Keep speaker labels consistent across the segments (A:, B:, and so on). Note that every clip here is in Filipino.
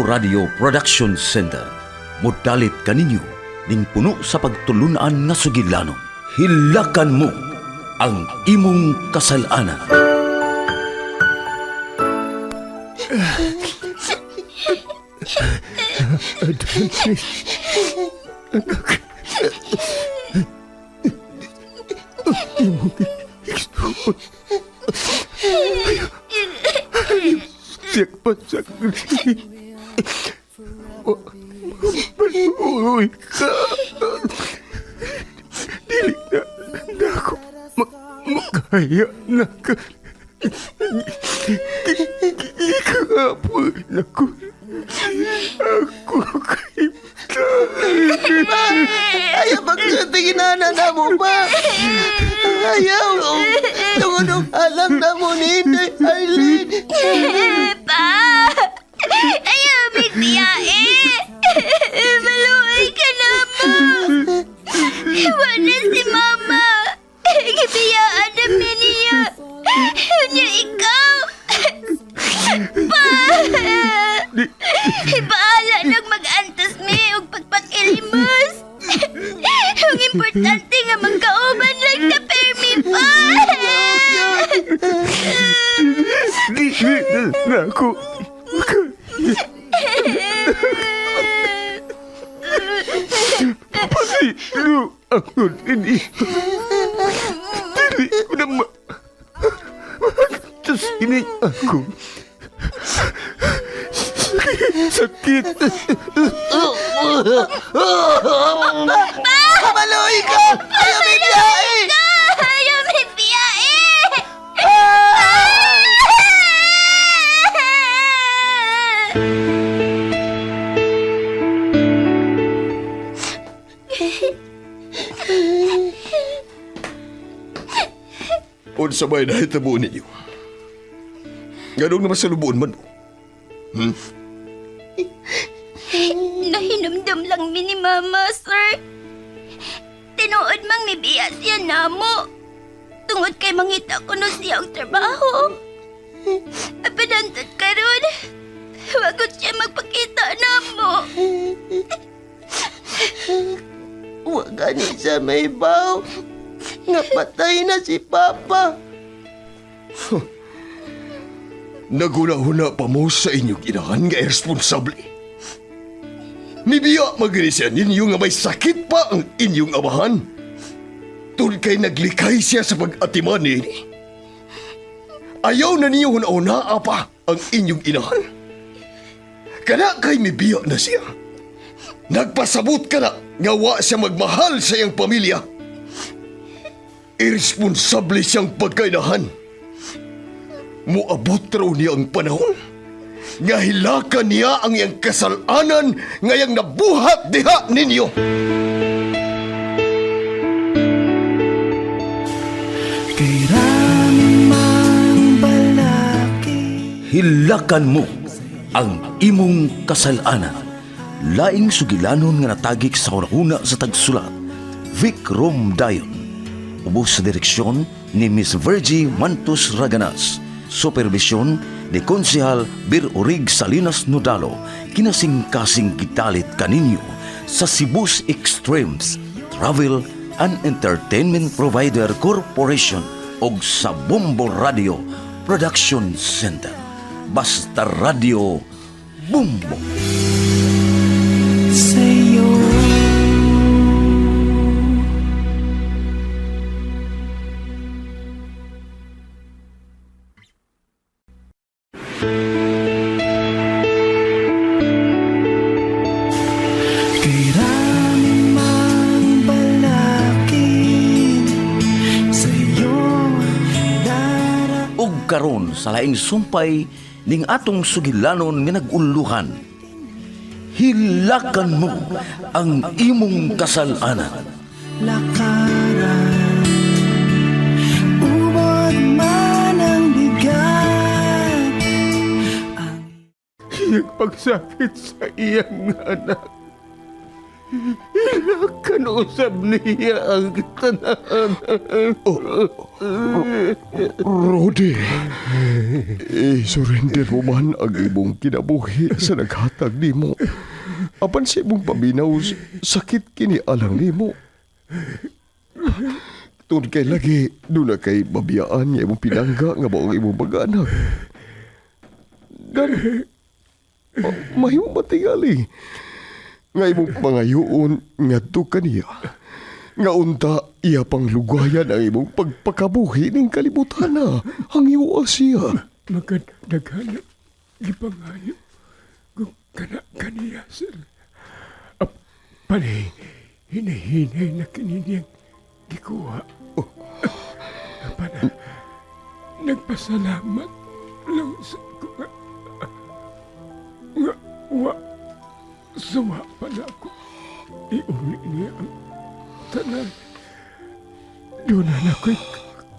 A: Bumbo Radio Production Center. Modalit kaninyo ning puno sa pagtulunan nga sugilanon. Hilakan mo ang imong kasalanan.
B: Adonis, anak, imong igsuon. Siyak pasagli. Maluoy ka. Dili na ako makaya na ka. Ikapon ako. Ako kay
C: Ayaw magsatingin na mo ba? Ayaw. Tungunong alam na mo ni Inday Arlene.
D: Pa! Ayaw, bigbiyae! Maluoy ka na mo! Wala si Mama! Gibiyaan namin niya! Niya ikaw! Pa! Bahala lang mag-antas mi o pagpakilimos! Ang importante nga magkauban lang na permi pa!
B: Di na ako Pasilo ako ini. Dili ko na Diyos ini ako. Sakit.
C: Maluoy ka! Ayaw may biyahe!
D: Ayaw may biyae!
B: Unsa may nahitabo ninyo? Ganong naman sa lubuon man mo?
D: Nahinumdum lang mi ni Mama, sir. Tinuod mang nibiya siya namo. Tungod kay mangita ko no siyang trabaho. Apinantod karon. Wagot siya magpakita namo.
C: Huwag gani sa may baw. Napatay na si Papa.
B: Naguna-huna pa mo sa inyong inahan nga irresponsable. Nibiya maganisyan ninyo nga may sakit pa ang inyong amahan. Tun kay naglikay siya sa pag-atiman ni. Ayaw na niyo huna-huna pa ang inyong inahan. Kana kay mibiya na siya. Nagpasabot ka na nga wa siya magmahal sa iyang pamilya. Irresponsable siyang pagkainahan. Muabot raw niya ang panahon nga hilakan niya ang iyang kasalanan ngayang nabuhat diha ninyo.
A: Hilakan mo ang imong kasalanan. Laing sugilanon nga natagik sa hunahuna sa tagsulat. Vic Rom Dayon. Ubos sa direksyon ni Miss Virgie Mantus Raganas. Supervisyon ni Konsehal Bir Urig Salinas Nodalo. Kinasing-kasing gitalit kaninyo sa Cebu's Extremes Travel and Entertainment Provider Corporation o sa Bumbo Radio Production Center. Basta Radio Bumbo. Karon sa laing sumpay ning atong sugilanon nga naguluhan. Hilakan mo ang imong kasalanan.
E: Lakaran, ubod man ang bigat.
B: Iyang pagsakit sa iyang anak.
C: Kanusap niya ang tanan.
B: Rudy, surrender mo man ang imong kinabuhi sa naghatag nimo. Apan sa imong paminaw, sakit kini alang nimo. Tun kay lagi, doon na kay babiyaan nga imong pinangga nga ba ang imong mag-anak. Gan, mahimo matingali. Nga imong pangayoon nga to kaniya. Nga unta, iya pang lugayan ang imong pagpakabuhi ning kalibutan na. Hangiwa siya.
F: Magandaghanap gipangayo kung kaniya, sir. Panay, hinahinay na kininiyang gikuha. Pana, nagpasalamat lang sa nga suwa pa na ako. Iuli niya ang tanan. Doon na ako'y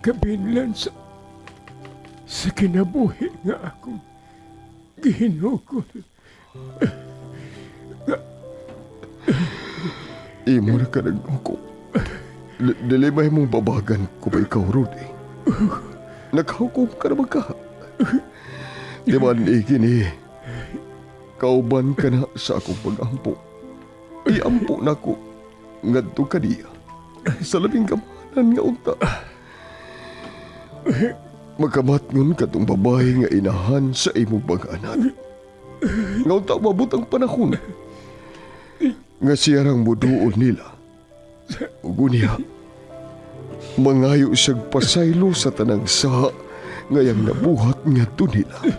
F: kabinlan sa kinabuhi nga akong gihinukol.
B: Imo na ka naghukom. Dilimay mong babagan ko ba ikaw, Rudy? Naghukom ka na ba ka? Di man ikini. Kauban ka na sa akong pag-ampo. Iampo na ko. Ngadto ka niya. Sa labing kamanan nga unta. Magkamatngon ka tong babae nga inahan sa imong pag-anak. Nga unta mabot ang panahon. Nga siyarang muduol nila. Ugunya, mangayo siyang pasaylo sa tanang saha ngayang nabuhat nga to nila.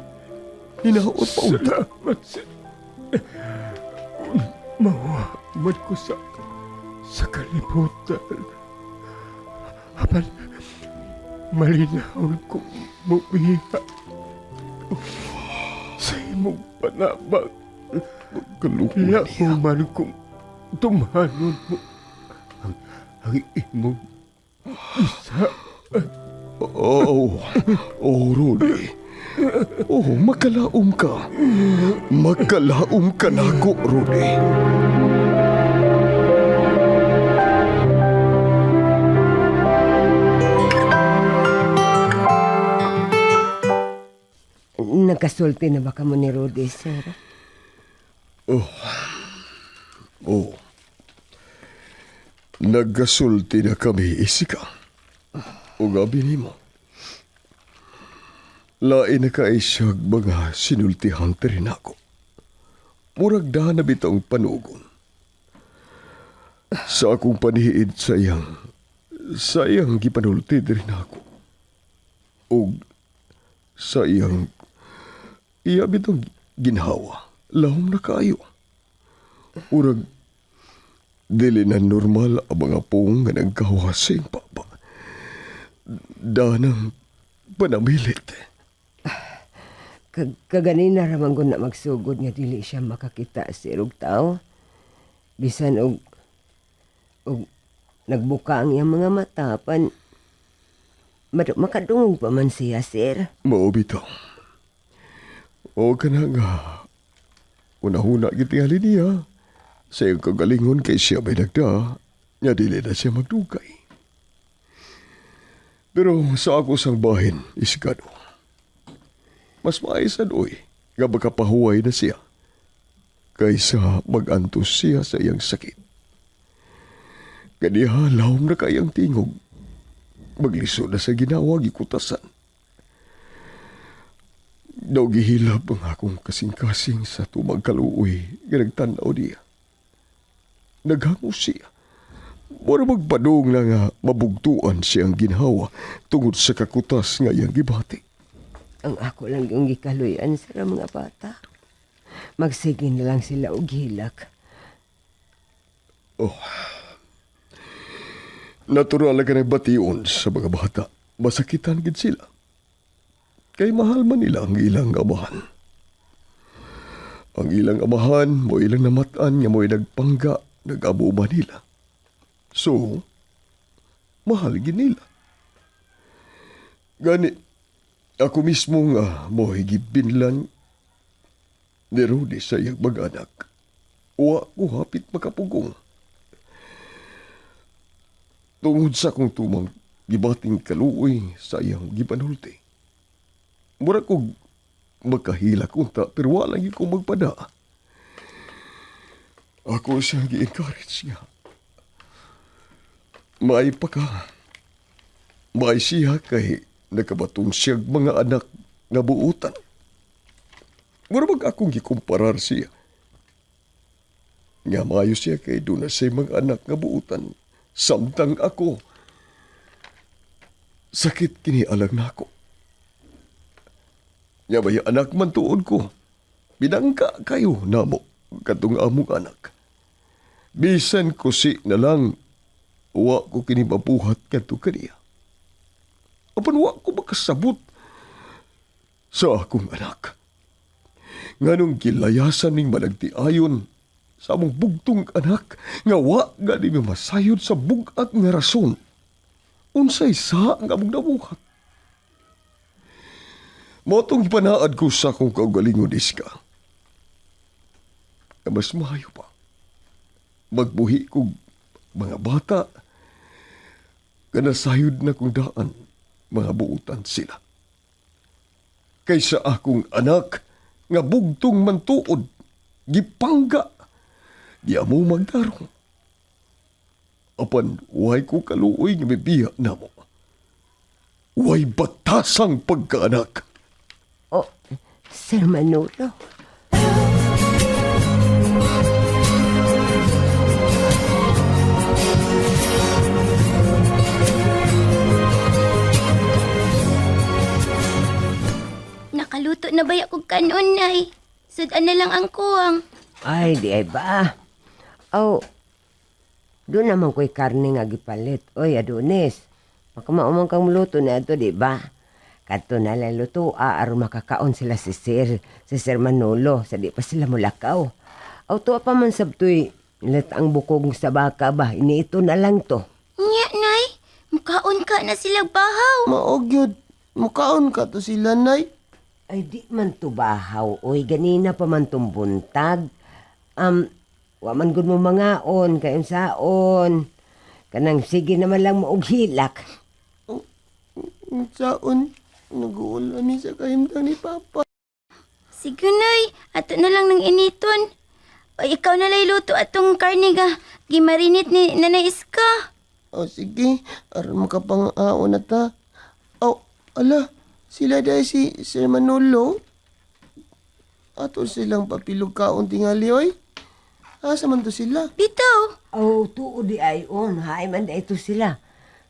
B: Hinaot pa unta.
F: Salamat, sir. Mawaman ko sa kalibutan. Apan, malinahon ko mubiha sa imong panabang.
B: Kalukuhan niya.
F: Lahuman kong tumanon mo ang imong isa.
B: Oh, Rudy. Oh, makalaom ka. Makalaom ka na ko, Rudy.
G: Nagkasulti na ba ka mo ni Rudy, sir?
B: Oh. Nagkasulti na kami, isika. O gabi ni mo. Lain na kaisyag mga sinultihan rin ako. Murag na bitang panugon. Sa akong panihiid sayang gipanulti rin ako. O sayang iya bitang ginhawa. Lahom na kayo. Urag dili na normal ang mga pong nga nagkahawasing papa. Danang panamilit.
G: Kaganin na ramang ko na magsugod nga dili siya makakita si Rug tao. Bisan og nagbuka ang iyang mga mata pan makadungog pa man siya, sir.
B: Mao bitaw. O ka na nga. Una-huna gitingali niya. Sa iyong kagalingon kay siya may nagda. Nga dili na siya magdugay. Pero sa ako sang bahin, isigado. Mas maisan oy, nga makapahuway na siya. Kaysa mag-antos siya sa iyang sakit. Kaniya lahom na kayang tingog. Magliso na sa ginawa gikutasan. Daw gihilap ang akong kasing-kasing sa tumang kaluoy nga nagtanaw niya. Naghango siya. Mura magpadong na nga mabugtuan siyang ginhawa tungod sa kakutas nga iyang gibati.
G: Ang ako lang yung gikaluyan sa mga bata. Magsige na lang sila og hilak.
B: Oh. Natural ka nagbation sa mga bata. Masakitan gid sila. Kay mahal man nila ang ilang amahan. Ang ilang amahan mo ilang namatan nga mo'y nagpangga, nag-abo nila. So, mahal gid nila. Gani, ako mismo nga mo'y gibinlan ni Rudy sa iyang mag-anak. Uwa ko hapit makapugong. Tungod sa kong tumang gibating kaluoy sa iyang gipanulti. Mura kog magkahila kunta pero wala lagi ko magpada. Ako siya gi-encourage niya. May pa ka. May siya kay nakabatong siyang mga anak nga buutan. Mura mag akong gikumparar siya. Nga mayo siya kay doon na siya mga anak nga buutan. Samtang ako, sakit kini alang na ako. Nga may anak man tuod ko, binangka kayo namo katong among anak. Bisan ko si na lang, wa ko kini mabuhat kadto kaniya. Apan wa ko makasabot sa akong anak. Nganong gilayasan ning malagtiayon sa among bugtong anak nga wa gani masayod sa bugat nga rason. Unsay sa nga among nabuhat. Motong panaad ko sa akong kaugalingon iska. Na mas mahayo pa. Magbuhi kong mga bata kanasayod na kong daan mga buutan sila. Kaysa akong anak nga bugtong mantuod, gipangga, di amo magdarong. Apan, way ko kaluoy nga bibiya na mo. Way batasang pagkaanak.
G: Oh, Sir Manolo.
D: Nakaluto na ba akong kanon, Nay? Sudan na lang ang kuwang.
G: Ay, di ay ba? Oh, doon naman ko'y karne nga gipalit. Oy, Adonis, makamaumang kang luto na ito, di ba? Kato na lang luto, aron makakaon sila si Sir Manolo, sa di pa sila mulakaw. Aw, tuwa pa man sabtoy, nilat ang bukog sa baka ba, iniito na lang to.
D: Nya, Nay. Mukaon ka na sila bahaw.
C: Maogyod, mukaon ka to sila, Nay.
G: Ay, di man to bahaw. Oy, ganina pa man tong buntag. Waman gud mo mangaon, kayon saon. Kanang sige naman lang maughilak.
C: Saon, nag-uulan ni sa kahimtang ni Papa.
D: Sige, Nay. Ato na lang ng initon. O ikaw na lay luto atong karne ga. Gimarinit ni Nanay Iska.
C: O sige, aron makapang-aon na ta. O, ala, sila dahil si Sir Manolo. Ato silang papilog kaon tingali, oy. Asa man to sila?
D: Bitaw.
G: Oh, tuo di ayon. Hay man da ito sila.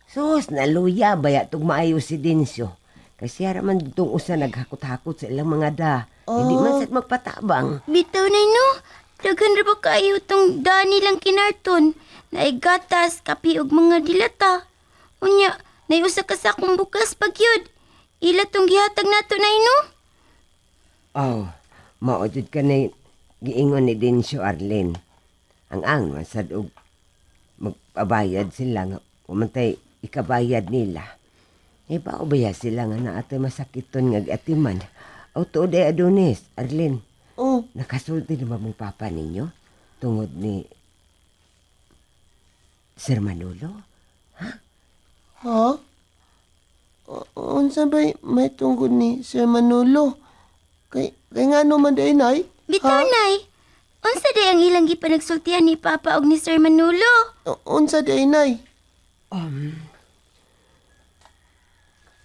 G: Sus, naluya baya tug maayo si Densyo. Kasi haraman ditong usa naghakot-hakot sa ilang mga da. Hindi man sad magpatabang.
D: Bitaw, Nay, no? Daghan ra ba kayo tong dani lang kinarton? Naay gatas, kapi ug mga dilata. Unya, nay usa ka sakong bukas pagyud. Ila tong gihatag nato, Nay, no?
G: Oh, maudod ka na giingon ni Densyo Arlen. Ang masad og magpabayad sila nga umantay ikabayad nila. Iba o baya sila nga naatoy masakiton nga atiman. O to de Adonis, Arlen.
C: Oh,
G: Nakasulti na ba mong papa ninyo? Tungod ni Sir Manolo?
C: ha? Unsa ba'y may tungkol ni Sir Manolo? Kay nga naman dahil, Nay?
D: Bitaw, Nay. Unsa day ang ilang gipanagsultihan ni Papa og ni Sir Manolo?
C: Unsa dahil, Nay?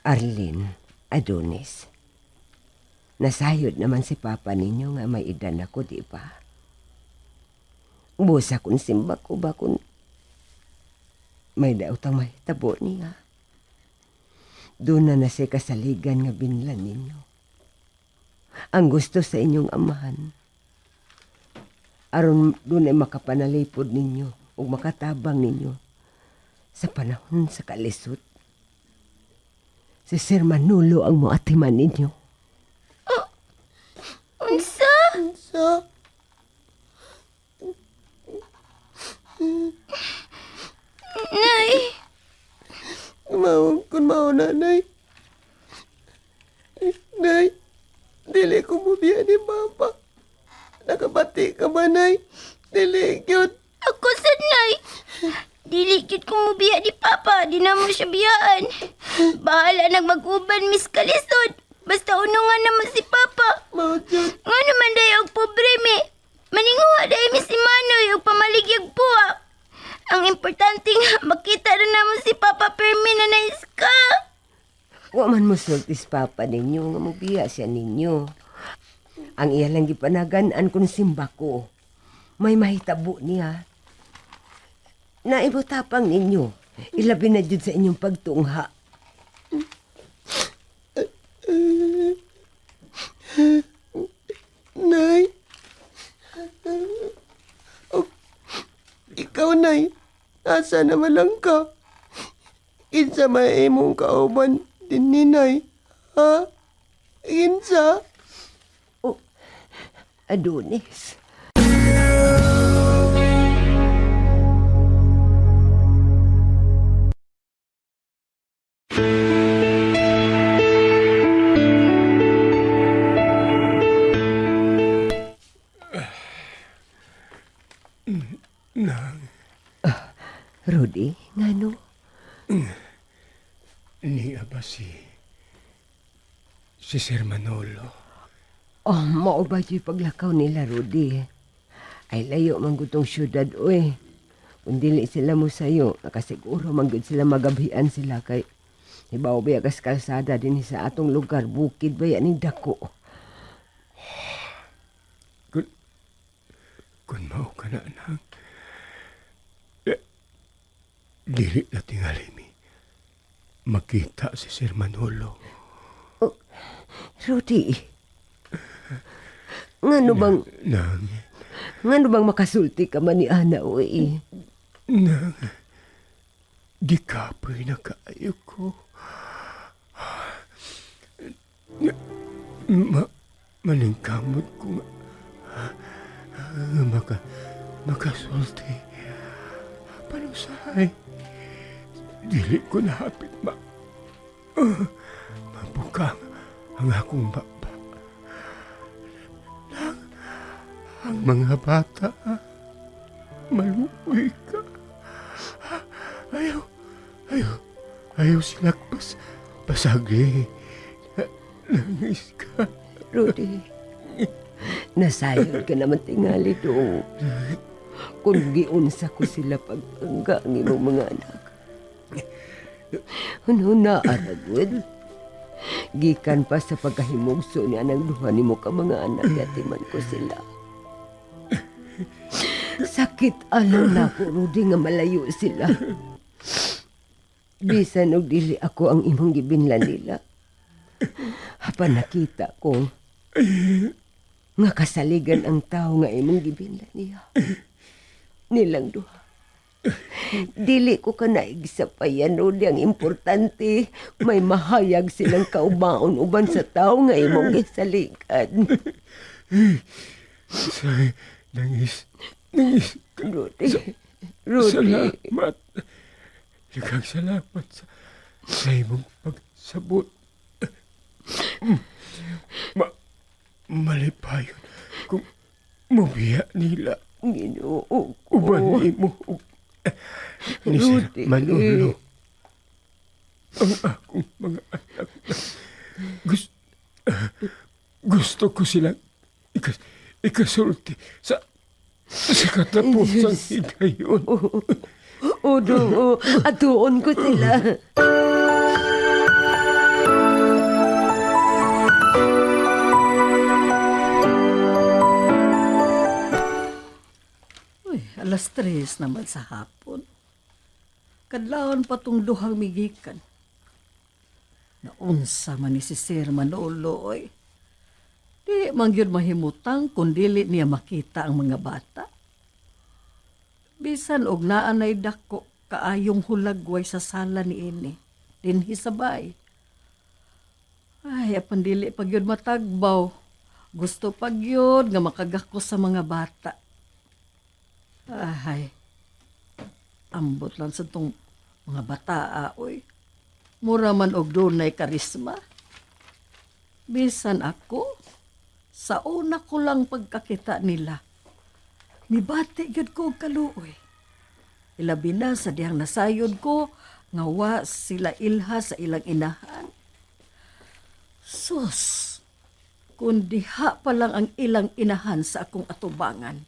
G: Arlen, Adonis. Nasayod naman si papa ninyo nga may edad ako, di ba? Busa kung simba ko ba kung may daotang may tabo niya. Doon na siya kasaligan nga binlan ninyo. Ang gusto sa inyong amahan. Aron doon ay makapanalipod ninyo o makatabang ninyo sa panahon sa kalisod. Si Sir Manolo ang muatiman ninyo.
D: Unsa?
C: Sa?
D: Nay.
C: Kung mao na, Nay. Nay, dili ko mo biya ni Papa. Nakabati ka ba, Nay? Dili, yun.
D: Ako sad, Nay. Dili gyud ko mo biya di Papa, di na mo siya biyaan. Bahala nang mag-uban Miss Kalisod. Basta unungan naman si Papa.
C: Maudyan.
D: Nga naman day og pobre mi. Maninguha day Miss Imanoy og pamaligyag puwa. Ang importante nga, makita na naman si Papa Permi na nais ka.
G: Wa man mo sultis papa ninyo nga mubiya siya ninyo. Ang iya lang gipanagan-an kung simba ko. May mahitabo niya. Naibutapang ninyo. Ilabi na jud sa inyong pagtungha.
C: Nay. Oh, ikaw, Nay. Asa naman lang ka? Kinsa may imong kauban din ni Nay? Ha? Kinsa?
G: Adonis. Rudy, ngano?
F: Niya ba si Sir Manolo?
G: Oh, mao ba yung paglakaw nila, Rudy? Ay layo man gutong syudad, oy. Kung dili sila mo sayo, nakasiguro man gud sila magabian sila kay ibaw ba kas kalsada din sa atong lugar, bukid ba yan ning dako.
F: Kung mao ka na, anak. Dili na tingali mi. Makita si Sir Manolo.
G: Rudy, ngano bang
F: Nang,
G: makasulti ka man ni Ana, oy?
F: di kapoy na kaayo ko. Maningkamot ko nga makasulti. Panusay. Dili ko nahapit mabukang ang akong baba. Ang mga bata, maluoy ka. Ayaw sila basagi. Nangis ka.
G: Rudy, nasayod ka naman tingali doon. Kung giunsa ko sila pag-angga ang imong mga anak. Ano na, aragod? Gikan pa sa pagkahimugso niya ng duha ni mo ka mga anak, yatiman ko sila. Sakit alam na ko, Rudy, nga malayo sila. Bisan og dili ako ang imong gibinlan nila. Hapa nakita ko nga kasaligan ang tao nga imong gibinlan niya. Nilang duha. Dili ko ka naigisapayan, Rudy. Ang importante, may mahayag silang kaubaon uban sa tao nga imong gisaligan.
F: Say, nangis.
G: Rudy.
F: Salamat. Daghang salamat sa imong pagsabot. Malipayon kung mubiya nila.
G: Ginoo ko.
F: Uban mo ni Sir
G: Rudy.
F: Manolo. Ang akong mga anak na gusto ko silang ikasulti sa katapusang higayon.
G: Odo, atuon ko sila.
H: Uy, 3:00 naman sa hapon. Kadlawon pa tong duhang migikan. Naunsa man ni si Sir Manolo, oy. Di man yun mahimutang kung dili niya makita ang mga bata. Bisan og naanay dako kaayong hulagway sa sala ni ini. Dinhi sabay. Ay, apan dili pag yun matagbaw. Gusto pag yun nga makagako sa mga bata. Ay, ambot lang sa tong mga bataa, oy. Mura man og dunay karisma. Bisan ako, sa una ko lang pagkakita nila, mibati gyud ko og kaluoy. Ilabi na sa dihang nasayod ko, ngawa sila ilha sa ilang inahan. Sus, kung diha pa lang ang ilang inahan sa akong atubangan.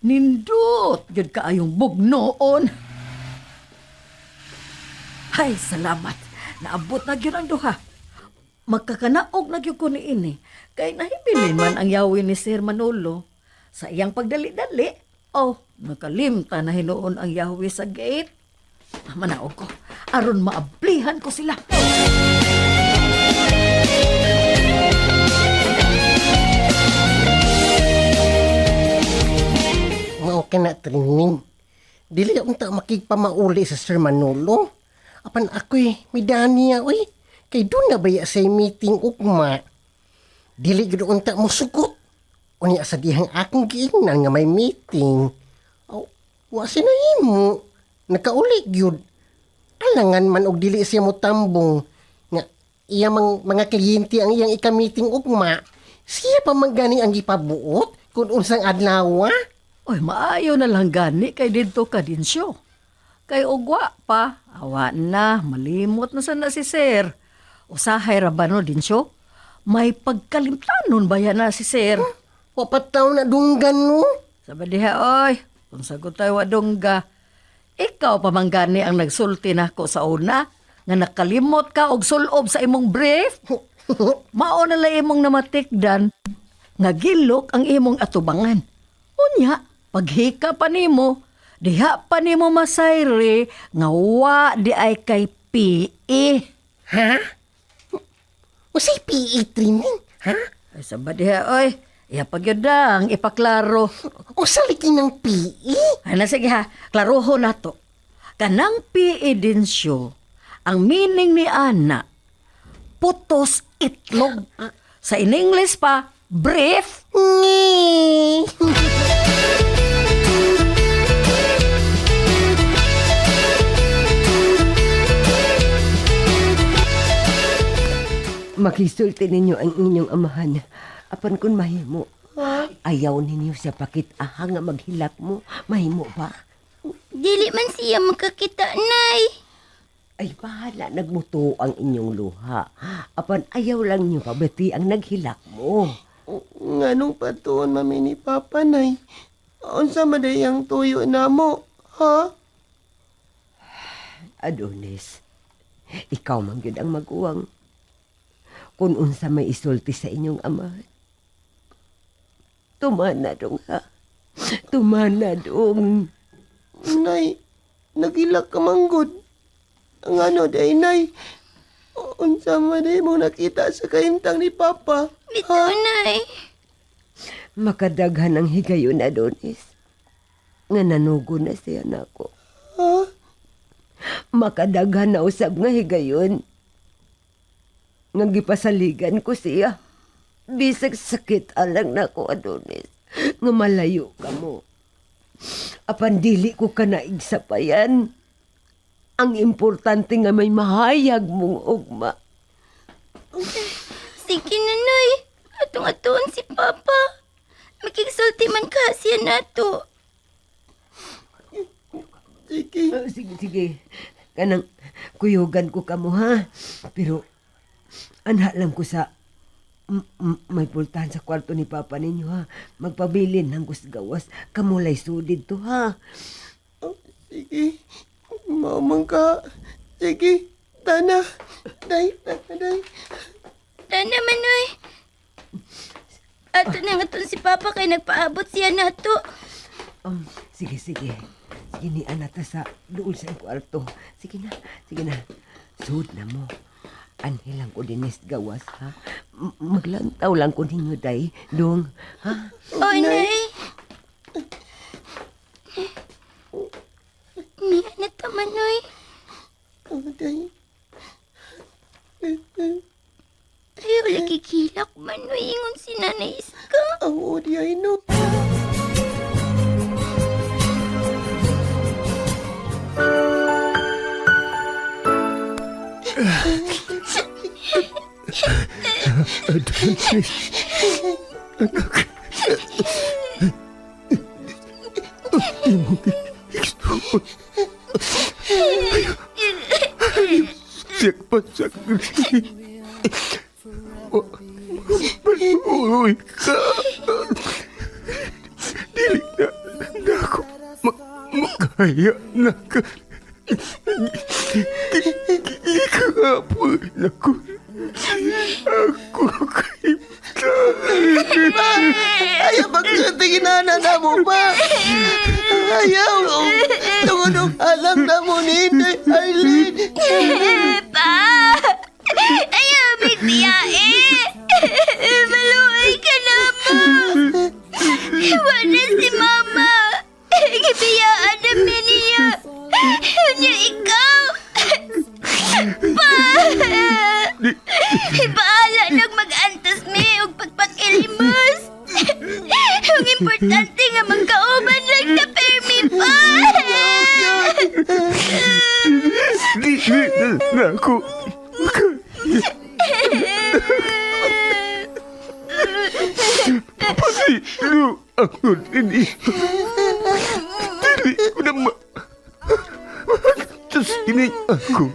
H: Nindot, yun kaayong bugnoon. Hay, salamat. Naabot na yun ang duha. Magkakanaog na yun ko ni ini. Kay nahibilin man ang yawi ni Sir Manolo. Sa iyang pagdali-dali, nakalimta na hinuon ang yawi sa gate. Manaog ko, aron maablihan ko sila.
C: Mao ka na training. Dili unta makigpamauli sa Sir Manolo. Apan ako'y midani niya, oy. Kay doon na baya sa meeting ugma. Dili gud unta mo sugot. Unya sa dihang akong giingnan nga may meeting. Wa sinahimo. Nakauli gyud. Alangan man og dili siya mo tambong nga iya mga kliyente ang iyang ika-meeting ugma. Siya pa man gani ang gipabuot kung unsang adlaw.
H: Oy, maayo na lang gani kay dito ka din siyo. Kay ugwa pa, awa na, malimot na sana si Sir. Usahay rabano din siyo. May pagkalimtanon ba yan na si Sir?
C: Wapataw na dunggan mo.
H: Sabi diha, oy, kung sagot tayo wadongga, ikaw pa man gani ang nagsulti na ko sa una, nga nakalimot ka og sulob sa imong brief. Mao na lang imong namatikdan, nga gilok ang imong atubangan. Unya, paghika pa nimo, diha pa nimo masayri, nga wa di ay kay PE.
C: Ha? Usay PE training, ha?
H: Ay sabi diha, oy, iya pagyudang, ipaklaro.
C: Usaliki ng PE?
H: Ano sige ha, klaroho na to. Kanang PE din siyo, ang meaning ni Ana, putos itlog. Sa in-English pa, brief.
G: Makisulti ninyo ang inyong amahan. Apan kun mahimo, ayaw ninyo sa pakit-aha nga maghilak mo. Mahimo ba?
D: Dili man siya makakita, Nay.
G: Ay, bahala, nagmuto ang inyong luha. Apan ayaw lang niyo pabati ang naghilak mo.
C: Nganong patuon mami ni Papa, Nay? Unsa maday ang tuyo na mo, ha?
G: Adonis, ikaw man gyud ang mag-uwang. Kung unsa may isulti sa inyong ama. Tumana dong ha. Tumana dong.
C: Nay, nagilak ka manggod. Ang ano day, Nay? Unsa maday mo nakita sa kaimtang ni Papa?
D: Bitaw, Nay.
G: Makadaghan ang higayon, Adonis. Nga nanugo na siya nako.
C: Ha?
G: Makadaghan na usab nga higayon. Nga gipasaligan ko siya. Bisag sakit alang nako, Adonis. Nga malayo ka mo. Apan dili ko ka naigsapayan. Ang importante nga may mahayag mong ugma.
D: Sige na, Nay. Atong-atoon si Papa. Makiksulti man ka siya nato.
C: Sige.
G: Sige. Kanang kuyugan ko kamo ha. Pero anha lang ko sa may pultahan sa kwarto ni Papa ninyo ha. Magpabilin ng gusgawas. Kamulay sudid to ha.
C: Sige. Mamang ka. Sige. Tana. Day.
D: Tana, Manoy. Ato na nga si Papa kay nagpaabot siya nato.
G: Sige. Sige ni anata sa doon sa kwarto. Sige na. Sud na mo. Anhilang ko dinis gawas ha. Maglantaw lang ko ninyo day. Dong. Ha?
D: O, Nay. Niya na ta, Manoy.
C: Day.
D: Ayaw lagi kilak, Manoy. Ingon si Nanay Iska.
C: Ang odi ay no.
F: Adonis. Anak. Imong siyak pasak. Uy ka. Dili na ako makaya na ka. Ikapon ako. Ako kay
C: Ayaw pagkatingin na mo pa. Ayaw. Tungod alam na mo ni Inday Arlene.
D: Pa! Ayaw bigbiyae! Maluoy ka na mo! Wala si Mama! Gibiyaan namin niya! Niya ikaw! Pa! Bahala nang mag-antas mi og pagpakilimos! Ang importante nga magkauban lang na permi pa!
F: Dili na ako Pasilo ako ini. Dili ko na Just ini ako.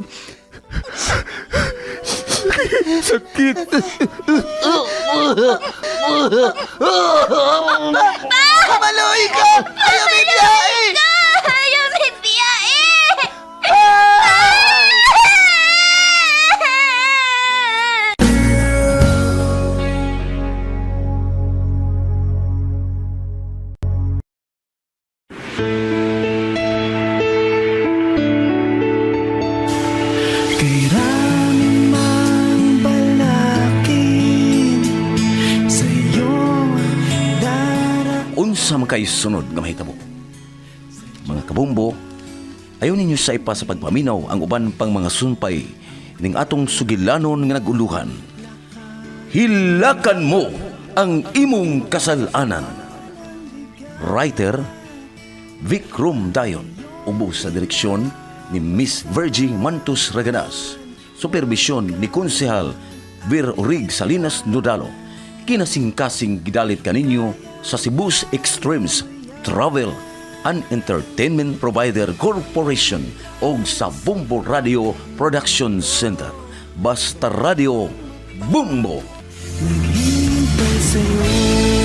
F: Sakit.
C: Maluoy ka! Ayaw may biyahe!
D: Ayaw may biyae!
E: Kay raming mang balakin sa iyong
A: Unsa man kay sunod nga mahitabo? Mga kabumbo, ayaw ninyo sa ipa sa pagpaminaw ang uban pang mga sumpay ning atong sugilanon nga naguluhan. Hilakan mo ang imong kasalanan. Writer Vic Dayon, ubos sa direksyon ni Miss Virgie Mantus Raganas, supervisyon ni Konsehal Vir Orig Salinas Nodalo, kinasing-kasing gidalit kaninyo sa Cebu's Extremes Travel and Entertainment Provider Corporation o sa Bumbo Radio Production Center. Basta Radio Bumbo!
E: naghihintay sa'yo.